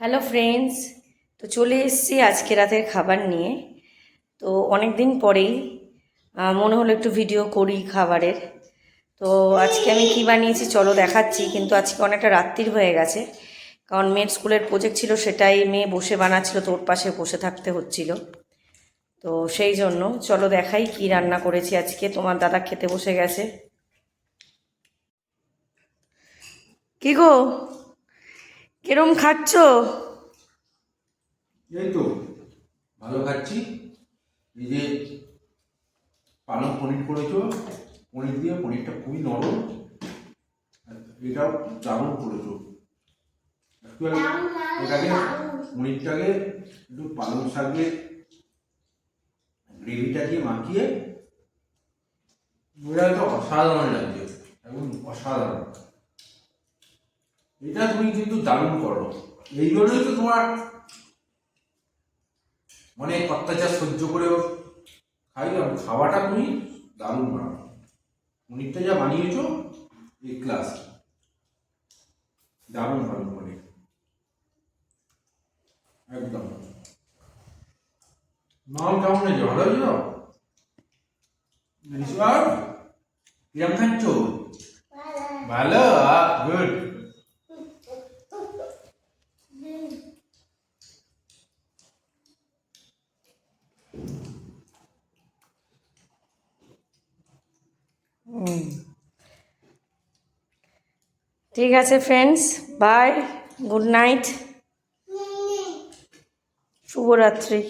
Hello friends, তো চলে এসেছি আজকে রাতের খাবার নিয়ে। তো অনেক দিন পরেই মনে হলো একটু ভিডিও করি খাবারের। তো আজকে আমি কি বানিয়েছি চলো দেখাচ্ছি, কিন্তু আজকে অনেকটা রাত্রির হয়ে গেছে, কারণ মেয়ের স্কুলের প্রজেক্ট ছিল, সেটাই মেয়ে বসে বানাচ্ছিল, তো ওর পাশে বসে থাকতে হচ্ছিল। তো সেই জন্য চলো দেখাই কি রান্না করেছি আজকে। তোমার দাদা খেতে বসে গেছে। কি গো, কিরম খাচ্ছ? এই তো ভালো খাচ্ছি। এই যে পালং পনির করেছো, পনির দিয়ে, পনিরটা খুবই নরম, আর এটাও দারুণ করেছো। অ্যাকচুয়ালি এটাকে, পনিরটাকে একটু পালং শাকের গ্রেভিটা দিয়ে মাখিয়ে, এটা তো অসাধারণ লাগছে, একদম অসাধারণ। এটা তুমি কিন্তু দারুণ করো, এই জন্যই তো তোমার অনেক অত্যাচার সহ্য করেও খাইলাম। খাওয়াটা তুমি দারুণ বানাও, পনিরটা যা বানিয়েছো এই ক্লাস, দারুণ ভালো পনির, একদম। মাও কেমন হয়েছে? ভালো হয়েছিল? ঋষভ, কিরম খাচ্ছ? ভালো, গুড। ঠিক আছে ফ্রেন্ডস, বাই, গুড নাইট, শুভরাত্রি।